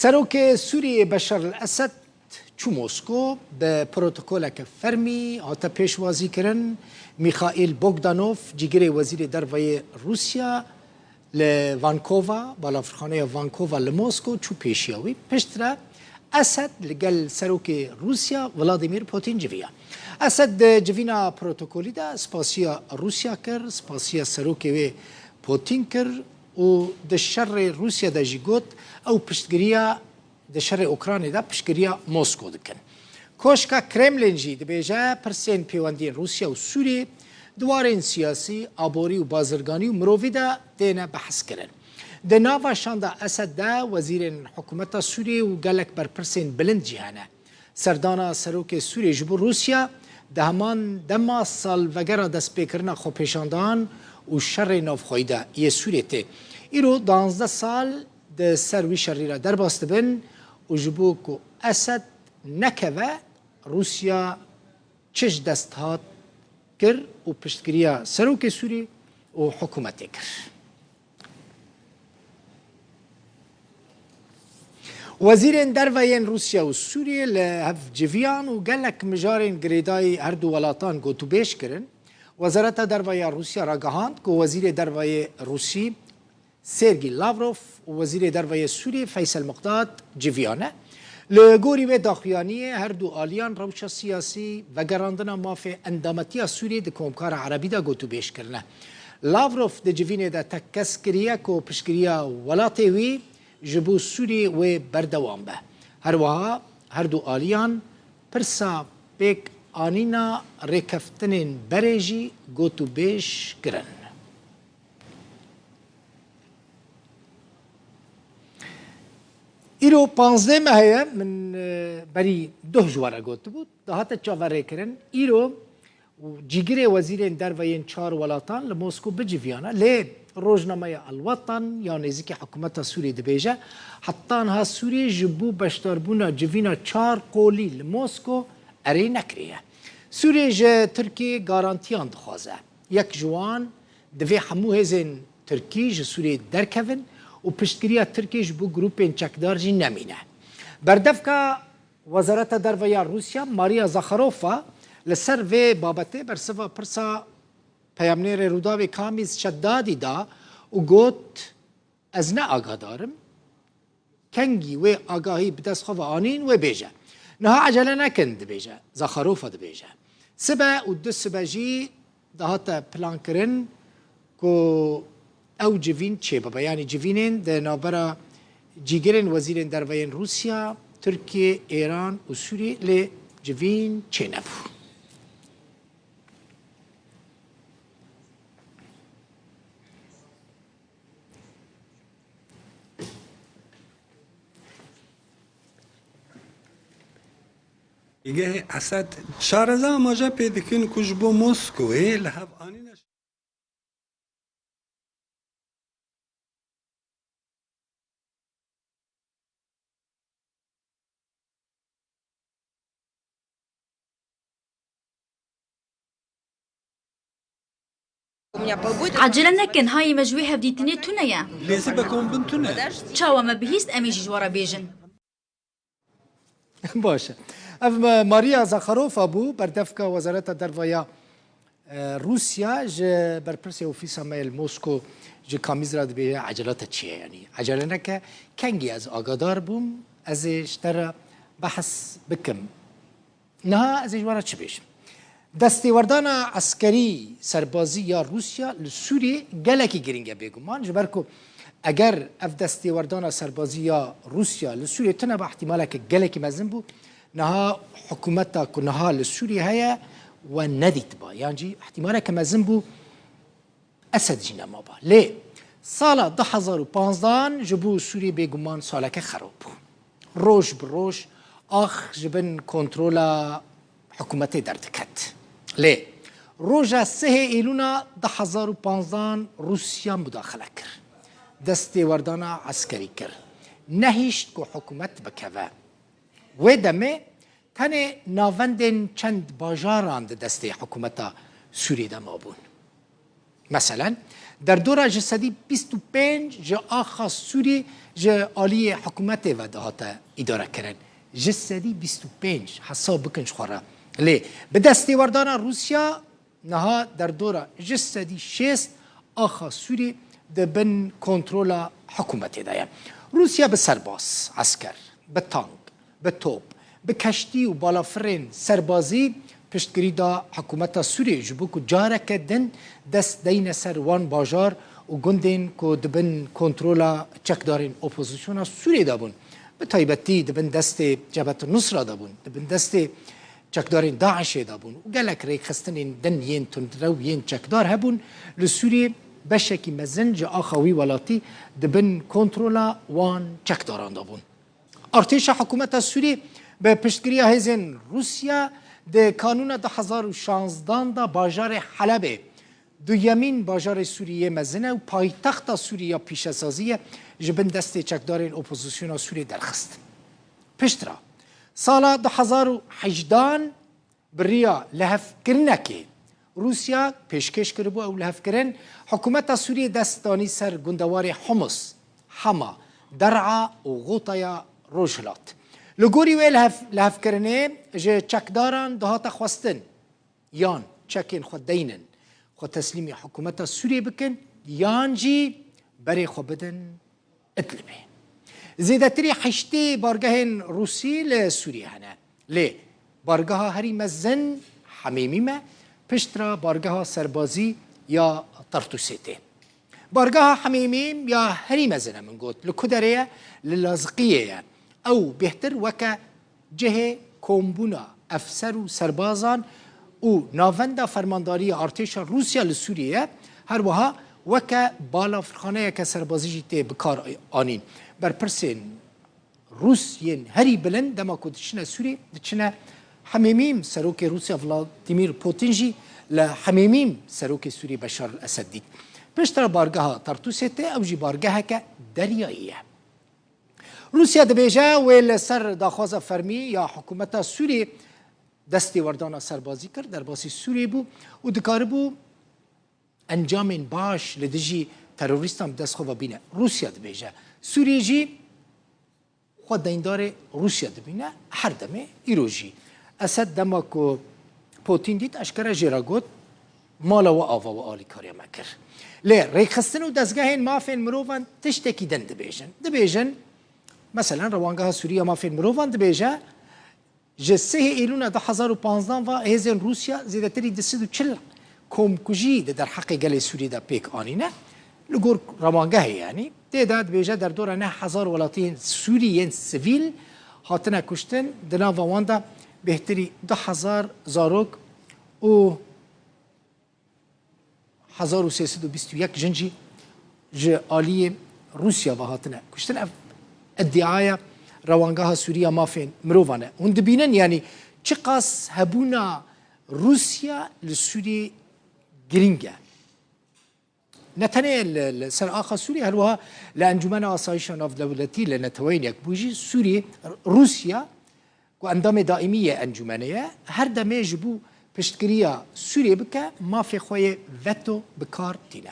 سروک سوریه بشار الاسد چو موسکو به پروتکولک فرمی هاتا پیشوازی کرن میخائیل بوگدانوف جیگر وزیر دروی روسیا لوانکووا بالافرخانه وانکووا لموسکو چو پیشیاوی پشتره اسد لگل سروک روسیا ولادیمیر پوتین جویا اسد جوینا پروتوکولی دا سپاسیا روسیا کر سپاسیا سروک و پوتین کر و د شر روسیا دا جیگوت او پشتگیریا د شر اوکراین دا پشتگیریا موسکو دکن کوشکا کرملین جی دبیجه پرسین پیوندی روسیا و سوریه دوارین سیاسی آبوری و بازرگانی و مروی دا دینه بحث کرن د ناوا شاندا اسد دا وزیر حکومت سوریه و گلک بر پرسین بلند جهانه سردانا سروک سوریه جبو روسیا ده همان دما سال وگره دست پیکرنا خو پیشاندان و شر نافخویده یه سوریه ته ایرو 12 سال ده سروی شری را در باست بن و جبو که اسد نکوه روسیا چش دست هات کر و پشتگیریا سروک سوریه و حکومت کر وزیرین دروین روسیا و سوریه لهف جویان و گلک مجارین گریدای هر دو ولاتان گوتو بیش کرن وزارت دروی روسیا را گهاند که وزیر دروی روسی سرگی لاوروف و وزیر دروی سوریه فیصل مقداد جویانه لگوری و داخلیانی هر دو آلیان روش سیاسی و گراندنا مافی اندامتی سوریه ده کمکار عربی دا گوتو بیش کرنه لاوروف ده جوینه ده تکس کریه که پشکریه ولاتی وی جبو سوری و بردوام به هر دو آلیان پرسا بیک آنینا ریکفتنین بریجی گوتو بیش کرن ایرو 15 ماهه من بری 2 جواره گوتو بود دهات چاوره کرن ایرو جیگر وزیرین دروین 4 ولاتان لموسکو بجویانه لی روزنامه الوطن یا نزدیک حکومت سوریه دبیجه حتی ها سوریه جبو بشتربونا جوینا 4 قولی لموسکو اری نکریه سوریه جه ترکیه گارانتیان دخوازه یک جوان دوی همو هزین ترکیه جه سوریه درکوین و پشتگیری ترکیه جبو گروپین چکدار جی نمینه بردفکا وزارت درویا روسیا ماریا زاخاروفا لسر و بابته برسوا پرسا پیامنیر روداوی کامیز شدادی دا و گوت از نه آگاه دارم کنگی و آگاهی بدست خواه آنین و بیجه نها عجله نکند بیجه زاخاروفا دا بیجه سبه و دو سبه جی دهات پلان کرن که او جوین چه بابا یعنی جوینین ده نابرا جیگرین وزیرین دروین روسیا ترکیه ایران و سوریه لی جوین چه نبو دیگه اسد شارزا ماجا پیدکن کش بو موسکوی لحب آنینش عجلة نكن هاي مجوي هفديتني تونيا لیزی بکن بنتونه شاوا ما بهيست أميجي جوارا بيجن باشه اف ماریا زاخاروفا بو بردفکا وزارت درویا روسیا جه برپرسی اوفیسا میل موسکو جه کامیز را دبیه عجلات چیه یعنی عجله نکه کنگی از آگادار بوم از اشتر بحث بکم نه از اجوارا چی بیشم دستیوردان عسکری سربازی یا روسیا لسوریه گلکی گرینگه بگمان جبر که اگر اف دستیوردان سربازی یا روسیا لسوریه تنها با احتماله که گلکی مزن بو نها حکومتا که نها لسوریه هیا و ندید با یعنی احتماله که مزن بو اسد جینا ما با لی سال 2015 جبو سوریه بگمان ساله که خراب بو روش بروش آخ جبن کنترولا حکومت دردکت لی روژا 3 ایلونا 2015 روسیا مداخله کرد دستی وردانا عسکری کرد نهیشت که حکومت بکوه و دمه تنه ناوندن چند باجاران دستی حکومت سوریه دم آبون مثلا در دورا جسدی 25 جا آخا سوری جا آلی حکومت و دهاتا اداره کرن جسدی 25 حساب بکنش خورا لی به دستی وردان روسیا نها در دورا جسدی 6 آخا سوری دبن کنترول حکومت دایم روسیا به سرباز عسکر به تانک به توپ به کشتی و بالافرین سربازی پشتگیری دا حکومت سوریه جبو که جاره کدن دست دین سر وان باجار و گندین که دبن کنترولا چکدارین اپوزیسیون سوریه دابون به تایبتی دبن دست جبهت النصره دابون دبن دست چکدارین داعش دابون و گلک ری خستنین دن ین تندرو ین چکدار هبون لسوریه بشکی مزنج آخوی ولاتی دبن کنترولا وان چکداران دابون ارتش حکومت سوریه به پشتگیری هزین روسیا ده کانون 2016 دا باجار حلب دویمین باجار سوریه مزنه و پایتخت سوریه پیشسازی جبن دست چکدارین اپوزیسیون سوریه درخست پشترا سال 2018 بریا لحف کرنکی روسیا پیشکش کربو او لحف کرن حکومت سوریه دستانی سر گندوار حمص حما درعا و غوطایا روجلات لگوری وی لحف کرنه جه چکداران دهات خواستن یان چکین خود دینن خود تسلیمی حکومت سوریه بکن یان جی بری خود بدن ادلبه زیدتری حشتی بارگاه روسی لسوریه هنه لی بارگاه هری مزن حمیمی ما پشترا بارگاه سربازی یا طرطوسیته بارگاه حمیمی یا هری مزنه من گوت لکدره للازقیه او بهتر وکا جه کومبونا افسر و سربازان او ناوندا فرمانداری ارتش روسیا لسوریه هر وها وکا بالا فرخانه که سربازی جیته بکار آنین بر پرسین روسین هری بلند دما کو دچنه سوریه دچنه حمیمیم سروک روسیا ولادیمیر پوتین جی لحمیمیم سروک سوریه بشار الاسد دید پشتر بارگاه طرطوسیته او جی بارگاه که دریاییه روسیا دبیجه ویل سر داخواز فرمی یا حکومت سوریه دستی وردان سربازی کرد در باسی سوریه بو و دکاره بو انجام باش لدجی تروریستان دست خواه بینه روسیا دبیجه سوریه جی خود دیندار روسیا دبینه هر دمه ایروژی اسد دما که پوتین دید اشکره جیرا گود مالا و آوا و آلی کاری مکر لی ریخستن و دستگاه این مافین مروفان تشتکی دن دبیجن مثلا روانگاه سوریه مافین مروفان دبیجه جسه ایلون 2015 و هزین روسیا زیادتری 240 کمکجی در حق گل سوریه دا پیک آنینه لگور روانگاه یعنی تعداد بیجه در دور 9000 ولاتی سوریه سیویل هاتنه کشتن دنا واندا بهتری 2000 زاروک و 1321 جنجی جالی روسیا و هاتنه کشتن ادعای روانگاه سوریه مافین مروفانه هند بینن یعنی چه قاس هبونا روسیا لسوریه گرینگه نتنه سر آخر سوریه هلوها لانجمن آسایش ناف دولتی لنتوین یک بوجی سوریه روسیا و اندام دائمی انجمنیه هر دمه جبو پشتگیری سوریه بکه مافی خوی وتو بکار تینه